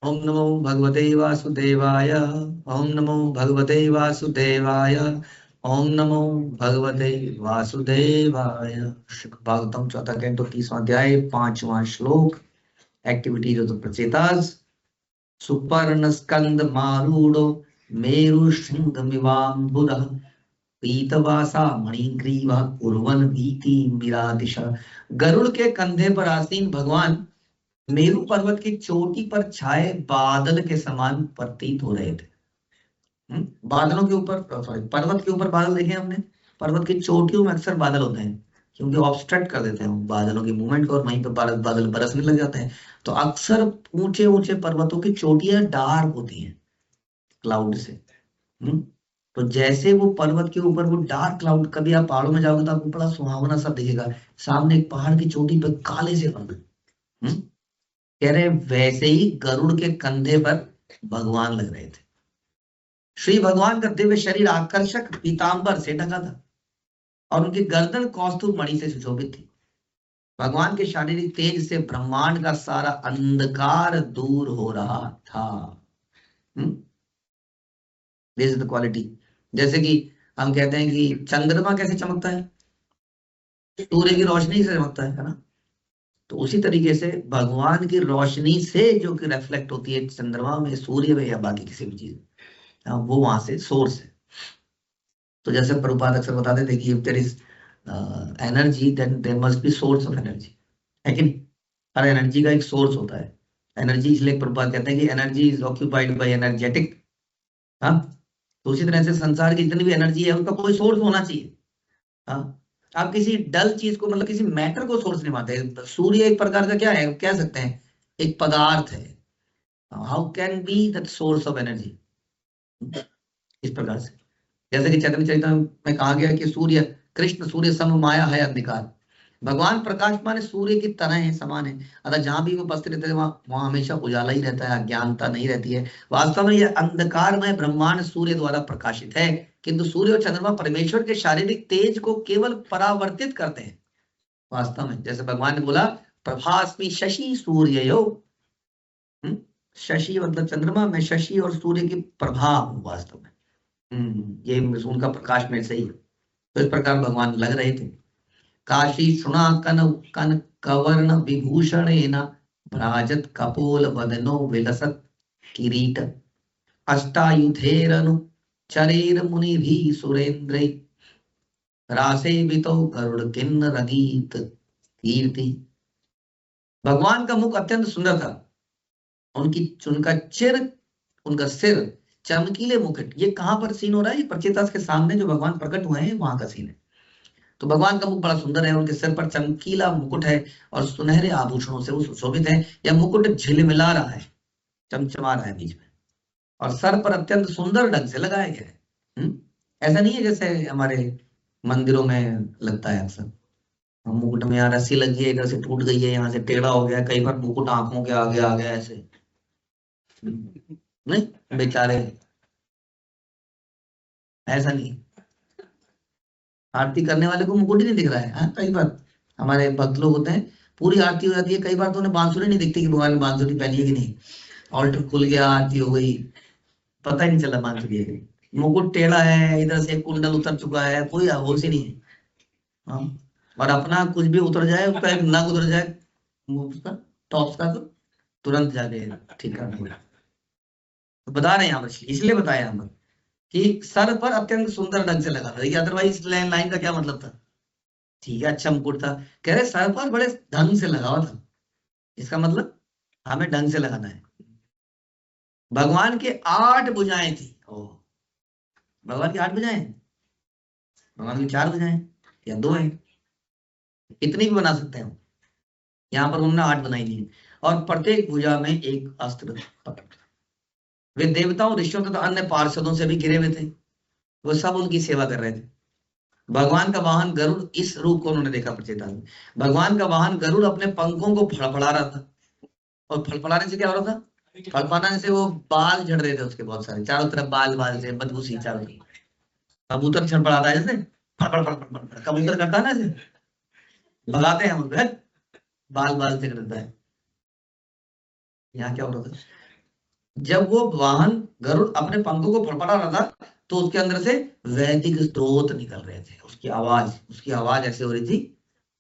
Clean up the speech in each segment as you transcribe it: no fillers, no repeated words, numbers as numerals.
ओम नमो भगवते वासुदेवाय। ओम नमो भगवते वासुदेवाय। ओम नमो भगवते वासुदेवाय। श्रीमद् भागवतम चौथा कैंटो 30वां अध्याय 5वां श्लोक। Activities of the Prachetas. सुपर्ण स्कंद मारूढ़ो मेरु शृंगमिवाम्बुधः पीतवासा मणिग्रीवा कुर्वन् भीति मिरादिशा। गरुड़ के कंधे पर आसीन भगवान मेरु पर्वत की चोटी पर छाए बादल के समान प्रतीत हो रहे थे। बादलों के ऊपर, सॉरी, पर्वत के ऊपर बादल देखे हमने। पर्वत की चोटियों में अक्सर बादल होते हैं क्योंकि ऑब्स्ट्रक्ट कर देते हैं बादलों के मूवमेंट को और वहीं पर बादल बरसने लग जाते हैं। तो अक्सर ऊंचे ऊंचे पर्वतों की चोटियां डार्क होती हैं क्लाउड से। हम्म, तो जैसे वो पर्वत के ऊपर वो डार्क क्लाउड, कभी आप पहाड़ों में जाओगे तो आपको बड़ा सुहावना सा दिखेगा। सामने एक पहाड़ की चोटी पर काले से बादल। हम्म, कह रहे वैसे ही गरुड़ के कंधे पर भगवान लग रहे थे। श्री भगवान का दिव्य शरीर आकर्षक पीतांबर से ढका था और उनकी गर्दन कौस्तुभ मणि से सुशोभित थी। भगवान के शारीरिक तेज से ब्रह्मांड का सारा अंधकार दूर हो रहा था। This is the quality. जैसे कि हम कहते हैं कि चंद्रमा कैसे चमकता है, सूर्य की रोशनी से चमकता है ना। तो उसी तरीके से भगवान की रोशनी से जो कि रिफ्लेक्ट होती है चंद्रमा में, सूर्य में या बाकी किसी भी चीज में, वो वहां से सोर्स है। तो जैसे प्रभुपाद अक्सर बताते थे कि if there is energy then there must be source of energy, है कि नहीं? हर एनर्जी का एक सोर्स होता है। एनर्जी, इसलिए प्रभुपाद कहते हैं कि energy is occupied by energetic. हाँ, तो उसी तरह से संसार की जितनी भी एनर्जी है उसका कोई सोर्स होना चाहिए। हाँ, आप किसी डल चीज को, मतलब किसी मैटर को सोर्स नहीं मानते। सूर्य एक प्रकार का क्या है, कह सकते हैं एक पदार्थ है। How can be that source of energy? इस प्रकार से, जैसे कि चैतन्य चरितमृत में कहा गया कि सूर्य, कृष्ण सूर्य सम माया है अंधकार। भगवान प्रकाशमान सूर्य की तरह है, समान है। अतः जहां भी वो उपस्थित रहते हैं वहां हमेशा उजाला ही रहता है, अज्ञानता नहीं रहती है। वास्तव में यह अंधकारमय ब्रह्मांड सूर्य द्वारा प्रकाशित है, किंतु सूर्य और चंद्रमा परमेश्वर के शारीरिक तेज को केवल परावर्तित करते हैं। वास्तव में जैसे भगवान ने बोला, प्रभास्मि शशि सूर्ययो। शशि मतलब चंद्रमा, में शशि और सूर्य की प्रभा हूं वास्तव में। ये उनका प्रकाश में से ही है। तो इस प्रकार भगवान लग रहे थे। काशी शुणा कन कन कवर्ण विभूषणेन भ्राजत कपोल वदनो विलसत किरीट अष्टायुधेरनु चरेर मुनि भी सुरेंद्र रासेवितो गरुड़ किन्नर गीत कीर्ति। भगवान का मुख अत्यंत सुंदर था। उनका चिर, उनका सिर, चमकीले मुकुट। ये कहां पर सीन हो रहा है? ये प्रचेतास के सामने जो भगवान प्रकट हुए हैं वहां का सीन है। तो भगवान का मुख बड़ा सुंदर है, उनके सिर पर चमकीला मुकुट है और सुनहरे आभूषणों से वो सुशोभित है। यह मुकुट झिलमिला रहा है, चमचमा रहा है बीच में, और सर पर अत्यंत सुंदर ढंग से लगाया गया है। ऐसा नहीं है जैसे हमारे मंदिरों में लगता है अक्सर, मुकुट में यहाँ रस्सी लगी है, इधर से टूट गई है, यहाँ से टेढ़ा हो गया, कई बार मुकुट आंखों के आगे आ गया ऐसे। नहीं बेचारे, ऐसा नहीं। आरती करने वाले को मुकुट ही नहीं दिख रहा है। हाँ, कई बार हमारे भक्त लोग होते हैं, पूरी आरती हो जाती है, कई बार तो उन्हें बांसुरी नहीं दिखती कि भगवान ने बांसुरी पहनी है कि नहीं। ऑल्टर खुल गया, आरती हो गई, पता ही नहीं चला बांसुरी है कि नहीं। मुकुट टेढ़ा है, इधर से कुंडल उतर चुका है, कोई होश ही नहीं है। हाँ, और अपना कुछ भी उतर जाए, उसका एक नग उतर जाए उसका टॉप्स का, तो तुरंत जाके ठीक करना पड़ेगा। तो बता रहे हैं यहाँ पर, इसलिए बताया यहाँ पर कि सर पर अत्यंत सुंदर ढंग से लगा था। देखिए अदरवाइज लाइन का क्या मतलब था? ठीक है, अच्छा मुकुट था, कह रहे सर पर बड़े ढंग से लगा हुआ था। इसका मतलब हमें ढंग से लगाना है। भगवान के 8 भुजाएं थी। ओ, भगवान की 8 भुजाएं हैं? भगवान की 4 भुजाएं या 2 है, इतनी भी बना सकते हैं हम। यहाँ पर उन्होंने 8 बनाई दी, और प्रत्येक भुजा में एक अस्त्र पकड़। वे देवताओं, ऋषियों तथा अन्य पार्षदों से भी घिरे हुए थे। वो सब उनकी सेवा कर रहे थे। भगवान का वाहन गरुड़, इस रूप को उन्होंने देखा प्रचेता में। भगवान का वाहन गरुड़ अपने पंखों को फड़फड़ा रहा था। और फड़फड़ाने से क्या हो रहा था? फड़फड़ाने से वो बाल झड़ रहे थे उसके, बहुत सारे चारों तरफ बाल बाल से बदबू सी चारों तरफ। कबूतर छड़पड़ाता है जैसे, फड़फड़ फड़फड़ फड़फड़, कबूतर करता है ना ऐसे, भगाते हैं हम उसको, बाल बाल से करता है। यहाँ क्या हो रहा था? जब वो वाहन गरुड़ अपने पंखों को फड़फड़ा रहा था तो उसके अंदर से वैदिक स्रोत निकल रहे थे, उसकी आवाज ऐसे हो रही थी,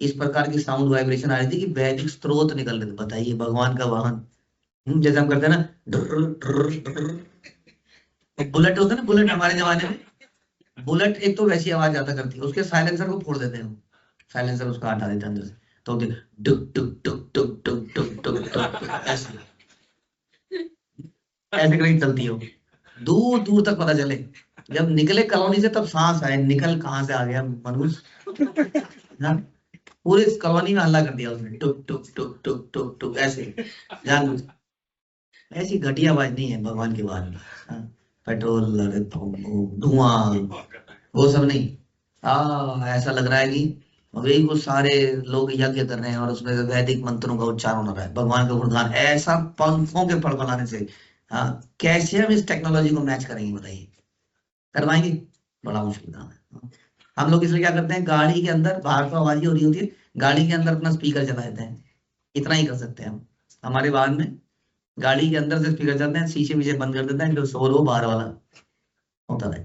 इस प्रकार की साउंड वाइब्रेशन आ रही थी कि वैदिक स्रोत निकल रहे थे। बताइए, भगवान का वाहन। जैसे हम करते हैं ना, ढुर्र, ढुर्र, ढुर्र। बुलेट होता है ना, बुलेट हमारे जमाने में, बुलेट एक तो वैसी आवाज ज्यादा करती है, उसके साइलेंसर को फोड़ देते हैं हम, साइलेंसर उसका हटा देते हैं अंदर से, तो डुक डुक डुक डुक डुक डुक डुक डुक, ऐसे ऐसे करके चलती हो, दूर दूर तक पता चले। जब निकले कॉलोनी से तब सांस आए, निकल कहाँ से आ गया मनुष्य ना। पूरे इस कॉलोनी में हल्ला कर दिया उसने, टुक टुक टुक टुक टुक टुक ऐसे, जान। ऐसी घटिया आवाज नहीं है भगवान की आवाज में। हाँ, पेट्रोल, अरे धुआं, वो सब नहीं। ऐसा लग रहा है कि वही वो सारे लोग यज्ञ कर रहे हैं और उसमें वैदिक मंत्रों का उच्चारण हो रहा है, भगवान का गुणगान, ऐसा पंखों के फड़फड़ाने से। हाँ, कैसे हम इस टेक्नोलॉजी को मैच करेंगे बताइए, कर पाएंगे? बड़ा मुश्किल काम है। हाँ। हम लोग इसलिए क्या करते हैं, गाड़ी के अंदर बाहर तो आवाज ही हो रही होती है, गाड़ी के अंदर अपना स्पीकर चला देते हैं, इतना ही कर सकते हैं हम। हमारे वाहन में गाड़ी के अंदर से स्पीकर चलते हैं, शीशे वीशे बंद कर देते हैं, जो शोर हो बाहर वाला होता है।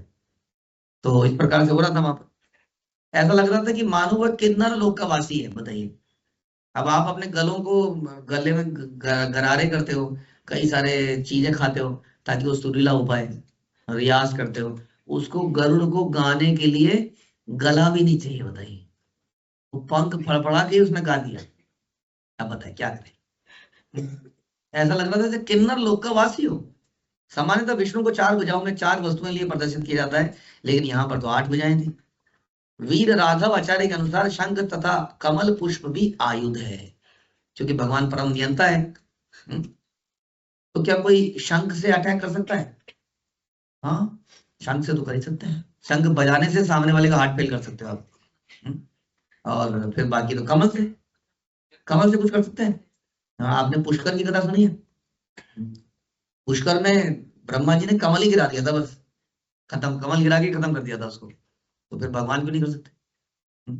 तो इस प्रकार से हो रहा था वहां पर, ऐसा लग रहा था कि मानो वह किन्नर लोक का वासी है। बताइए, अब आप अपने गलों को, गले में गरारे करते हो, कई सारे चीजें खाते हो ताकि वो सुरीला हो पाए, रियाज करते हो, उसको गरुड़ को गाने के लिए गला भी नहीं चाहिए। बताइए, वो पंख फड़फड़ा के उसने गा दिया। अब बताए क्या करें? ऐसा लग रहा था जैसे किन्नर लोक का वासी हो। सामान्यतः विष्णु को 4 भुजाओं में 4 वस्तुएं लिए प्रदर्शित किया जाता है, लेकिन यहाँ पर तो 8 भुजाएं थी। वीर राघव आचार्य के अनुसार शंख तथा कमल पुष्प भी आयुध है, क्योंकि भगवान परम नियंता है। हम्म, तो क्या कोई शंख से अटैक कर सकता है? हाँ, शंख से तो कर ही सकते हैं, शंख बजाने से सामने वाले का हार्ट फेल कर सकते हो आप। हम्म, और फिर बाकी तो कमल से कुछ कर सकते हैं। हाँ, आपने पुष्कर की कथा सुनी है? पुष्कर में ब्रह्मा जी ने कमल ही गिरा दिया था बस, खत्म, कमल गिरा के खत्म कर दिया था उसको, तो फिर भगवान क्यों नहीं कर सकते? हम्म,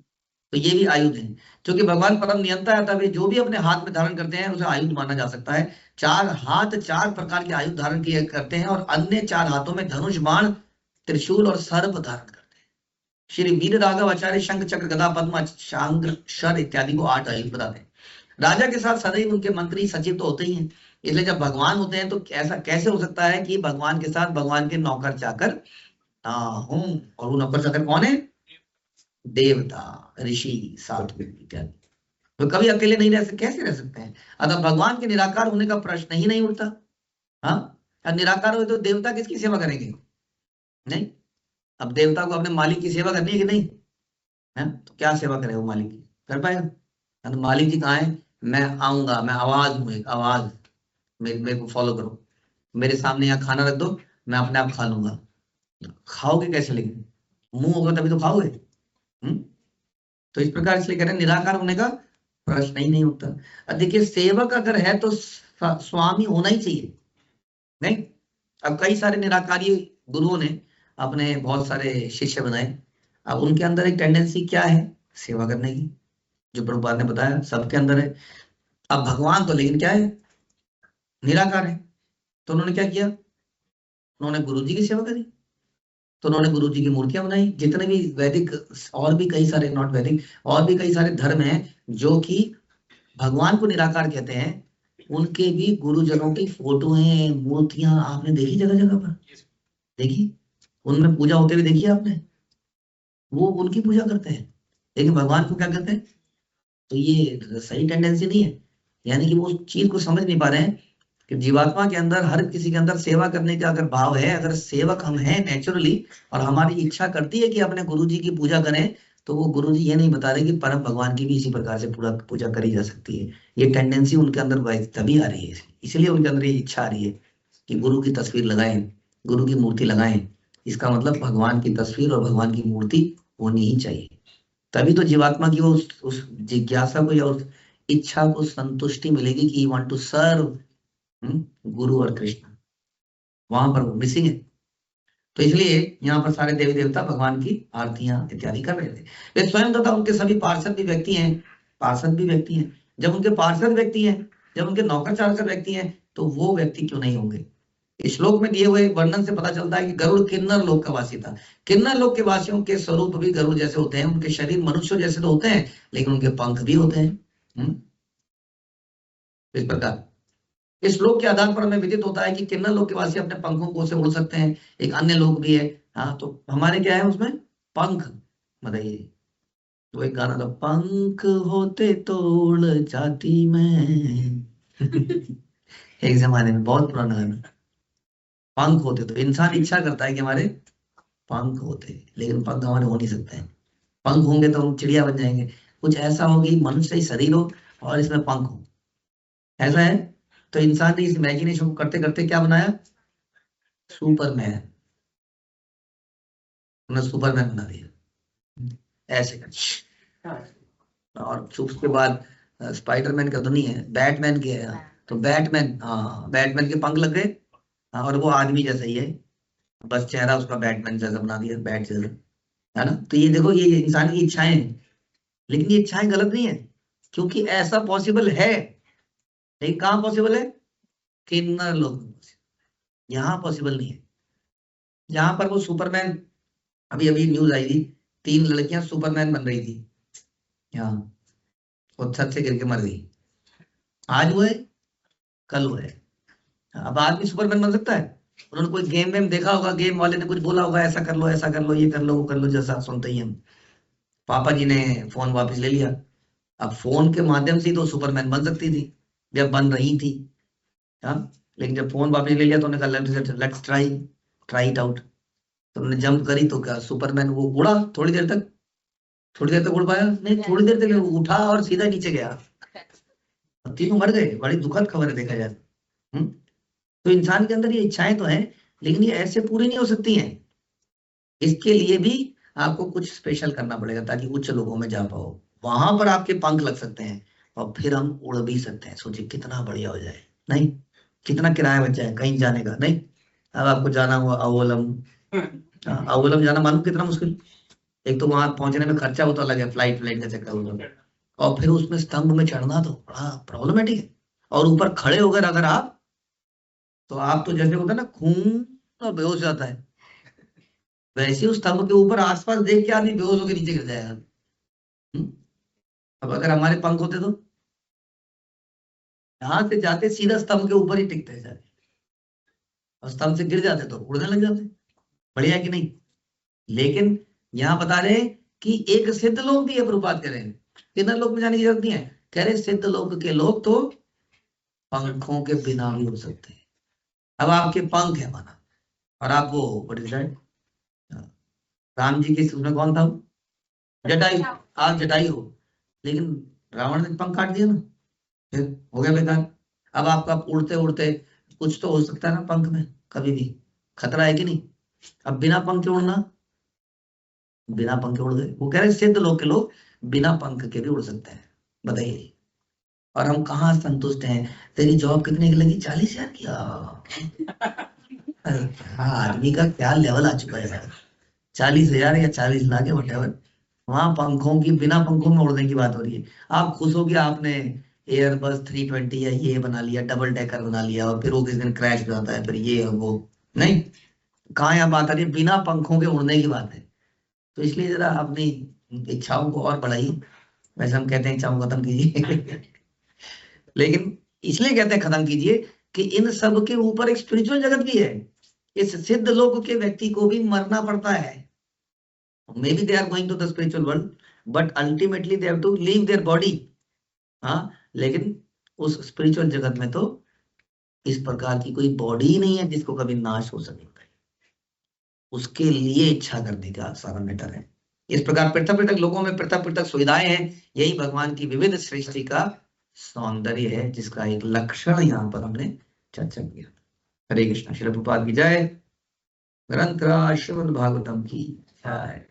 तो ये भी आयुध है, क्योंकि भगवान परम नियंता है, तभी जो भी अपने हाथ में धारण करते हैं उसे आयुध माना जा सकता है। 4 हाथ 4 प्रकार के आयुध धारण किए करते हैं, और अन्य 4 हाथों में धनुष, बाण, त्रिशूल और सर्प धारण करते हैं। श्री वीर राघव आचार्य शंख, चक्र, गदा, पद्म, शांग्र, शर इत्यादि को 8 आयुध बताते हैं। राजा के साथ सदैव उनके मंत्री सचिव तो होते ही हैं, इसलिए जब भगवान होते हैं तो ऐसा कैसे हो सकता है कि भगवान के साथ भगवान के नौकर चाकर ना हो? और वो नौकर चाकर कौन है? देवता, ऋषि, साधु इत्यादि। तो कभी अकेले नहीं कैसे रह सकते हैं? अतः भगवान के निराकार होने का प्रश्न ही नहीं उठता। हाँ, अब निराकार हो तो देवता किसकी सेवा करेंगे? नहीं। अब देवता को अपने मालिक की सेवा करनी है कि नहीं? है, तो क्या सेवा करे वो मालिक की? कर पाएगा? तो मालिक जी कहाँ है? मैं आऊंगा, मैं आवाज हूँ, एक आवाज, मेरे को फॉलो करो, मेरे सामने यहाँ खाना रख दो, मैं अपने आप खा लूंगा। खाओगे कैसे लेकिन? मुंह होगा तभी तो खाओगे। हम्म? तो इस प्रकार इसलिए कह रहे हैं, निराकार होने का प्रश्न ही नहीं उठता। अब देखिए, सेवक अगर है तो स्वामी होना ही चाहिए, नहीं? अब कई सारे निराकारी गुरुओं ने अपने बहुत सारे शिष्य बनाए, अब उनके अंदर एक टेंडेंसी क्या है? सेवा करने की, जो प्रभुपाद ने बताया सबके अंदर है। अब भगवान तो लेकिन क्या है? निराकार है। तो उन्होंने क्या किया? उन्होंने गुरु जी की सेवा करी, तो उन्होंने गुरु जी की मूर्तियां बनाई। जितने भी वैदिक, और भी कई सारे, नॉट वैदिक, और भी कई सारे धर्म हैं जो कि भगवान को निराकार कहते हैं, उनके भी गुरुजनों की फोटो हैं, मूर्तियां आपने देखी जगह जगह पर? देखी? उनमें पूजा होते हुए देखी आपने? वो उनकी पूजा करते हैं, लेकिन भगवान को क्या करते हैं? तो ये सही टेंडेंसी नहीं है, यानी कि वो उस चीज को समझ नहीं पा रहे हैं कि जीवात्मा के अंदर, हर किसी के अंदर सेवा करने का अगर भाव है, अगर सेवक हम हैं नेचुरली, और हमारी इच्छा करती है कि अपने गुरु जी की पूजा करें, तो वो गुरु जी ये नहीं बता रहे कि परम भगवान की भी इसी प्रकार से पूरा पूजा करी जा सकती है। ये टेंडेंसी उनके अंदर तभी आ रही है, इसलिए उनके अंदर ये इच्छा आ रही है कि गुरु की तस्वीर लगाएं, गुरु की मूर्ति लगाएं। इसका मतलब भगवान की तस्वीर और भगवान की मूर्ति होनी ही चाहिए, तभी तो जीवात्मा की वो उस जिज्ञासा को या उस इच्छा को संतुष्टि मिलेगी कि वांट टू सर्व गुरु और कृष्ण। वहां पर वो मिसिंग है। तो इसलिए यहाँ पर सारे देवी देवता भगवान की आरतियां इत्यादि कर रहे थे। वे स्वयं तथा उनके सभी पार्षद भी व्यक्ति हैं, पार्षद भी व्यक्ति हैं। जब उनके पार्षद व्यक्ति हैं, जब उनके नौकर चाकर व्यक्ति हैं, तो वो व्यक्ति क्यों नहीं होंगे? इस श्लोक में दिए हुए वर्णन से पता चलता है कि गरुड़ किन्नर लोक का वासी था। किन्नर लोक के वासियों के स्वरूप भी गरुड़ जैसे होते हैं, उनके शरीर मनुष्य जैसे तो होते हैं, लेकिन उनके पंख भी होते हैं। इस प्रकार इस श्लोक के आधार पर हमें विदित होता है कि किन्नर लोक के वासी अपने पंखों को से उड़ सकते हैं। एक अन्य लोक भी है। हाँ, तो हमारे क्या है उसमें? पंख। बताइए, तो एक गाना था, पंख होते तो उड़ जाती मैं। एक जमाने में, बहुत पुराना गाना। पंख होते तो इंसान इच्छा करता है कि हमारे पंख होते, लेकिन पंख हमारे हो नहीं सकते हैं। पंख होंगे तो हम चिड़िया बन जाएंगे। कुछ ऐसा हो कि मनुष्य ही शरीर हो और इसमें पंख हो, ऐसा है। तो इंसान ने इस इमेजिनेशन को करते करते क्या बनाया? सुपरमैन। उन्होंने सुपरमैन बना दिया ऐसे कर। और उसके बाद स्पाइडरमैन का तो नहीं है, बैटमैन के है। तो बैटमैन, हाँ, बैटमैन के पंख लग गए। हाँ, और वो आदमी जैसा ही है, बस चेहरा उसका बैटमैन जैसा बना दिया, बैट जैसा, है ना। तो ये देखो, ये इंसान की इच्छाएं हैं, लेकिन ये इच्छाएं गलत नहीं है, क्योंकि ऐसा पॉसिबल है। लेकिन कहाँ पॉसिबल है? किन्नर लोग में। यहाँ पॉसिबल नहीं है। जहां पर वो सुपरमैन, अभी अभी न्यूज आई थी, 3 लड़कियां सुपरमैन बन रही थी, यहाँ वो छत से गिर के मर गई। आज वो है, कल वो है। अब आदमी सुपरमैन बन सकता है? उन्होंने कोई गेम वेम देखा होगा, गेम वाले ने कुछ बोला होगा, ऐसा कर लो, ऐसा कर लो, ये कर लो, वो कर लो, जैसा सुनते ही हम। पापा जी ने फोन वापस ले लिया। अब फोन के माध्यम से ही तो सुपरमैन बन सकती थी, जब बन रही थी। हाँ, लेकिन जब फोन वापस ले लिया तो उन्होंने कहा let's try try it out. तो उन्होंने जंप करी, तो क्या सुपरमैन वो उड़ा थोड़ी देर तक? थोड़ी देर तक उड़ पाया नहीं, थोड़ी देर तक वो उठा और सीधा नीचे गया। तीनों मर गए। बड़ी दुखद खबर है, देखा जाए। हम्म। तो इंसान के अंदर ये इच्छाएं तो हैं, लेकिन ये ऐसे पूरी नहीं हो सकती हैं। इसके लिए भी आपको कुछ स्पेशल करना पड़ेगा, ताकि उच्च लोगों में जा पाओ। वहां पर आपके पंख लग सकते हैं, और फिर हम उड़ भी सकते हैं। सोचिए कितना बढ़िया हो जाए, नहीं? कितना किराया बच जाए कहीं जाने का, नहीं? अब आपको जाना हुआ अवोलम। हाँ, अवोलम जाना मालूम कितना मुश्किल। एक तो वहां पहुंचने में खर्चा होता अलग है, फ्लाइट फ्लाइट का चक्कर होता, और फिर उसमें स्तंभ में चढ़ना तो बड़ा प्रॉब्लमेटिक है। और ऊपर खड़े होकर अगर आप, तो आप तो जैसे होता है ना, खून और बेहोश हो जाता है, वैसे उस स्तंभ के ऊपर आसपास देख के आदमी बेहोश होकर नीचे गिर जाएगा। हम्म? अब अगर हमारे पंख होते तो यहां से जाते सीधा स्तंभ के ऊपर ही टिकते जाते, और स्तंभ से गिर जाते तो उड़ने लग जाते। बढ़िया कि नहीं? लेकिन यहाँ बता रहे हैं कि एक सिद्ध लोग भी है, प्रभुपाद कह रहे हैं, किन्नर लोक में जाने की जरूरत नहीं है। कह रहे सिद्ध लोक के लोग तो पंखों के बिना भी हो सकते हैं। अब आपके पंख है माना, और आप वो what is that, Ram ji के उसमें कौन था वो? जटायु। आप जटायु हो, लेकिन रावण ने पंख काट दिया ना, फिर हो गया बेकार। अब आपका उड़ते उड़ते कुछ तो हो सकता है ना पंख में, कभी भी खतरा है कि नहीं? अब बिना पंख के उड़ना, बिना पंख के उड़ गए। वो कह रहे सिद्ध लोग के लोग बिना पंख के भी उड़ सकते हैं। बताइए, और हम कहाँ संतुष्ट हैं? तेरी जॉब कितने की लगी? 40,000 की। हाँ, आदमी का क्या लेवल आ चुका है यार। 40,000 या 40 लाख, वटेवर। वहां पंखों की, बिना पंखों में उड़ने की बात हो रही है। आप खुश हो कि आपने एयरबस 320 या ये बना लिया, डबल डेकर बना लिया, और फिर वो किस दिन क्रैश हो जाता है, फिर ये और वो। नहीं, कहाँ यहाँ बात आ रही है? बिना पंखों के उड़ने की बात है। तो इसलिए जरा अपनी इच्छाओं को और बढ़ाइए। वैसे हम कहते हैं इच्छाओं को खत्म कीजिए, लेकिन इसलिए कहते हैं खत्म कीजिए कि इन सब के ऊपर एक स्पिरिचुअल जगत भी है। इस सिद्ध लोक के व्यक्ति को भी मरना पड़ता है। Maybe they are going to the spiritual world, but ultimately they have to leave their body. हाँ, लेकिन उस स्पिरिचुअल जगत में तो इस प्रकार की कोई बॉडी ही नहीं है जिसको कभी नाश हो सके। उसके लिए इच्छा करने का सारा मैटर है। इस प्रकार पृथक पृथक लोगों में पृथक पृथक सुविधाएं हैं। यही भगवान की विविध सृष्टि का सौंदर्य है, जिसका एक लक्षण यहाँ पर हमने चर्चा किया। हरे कृष्ण। श्री प्रभुपाद की जय। ग्रंथ श्रीमद् भागवतम की जय।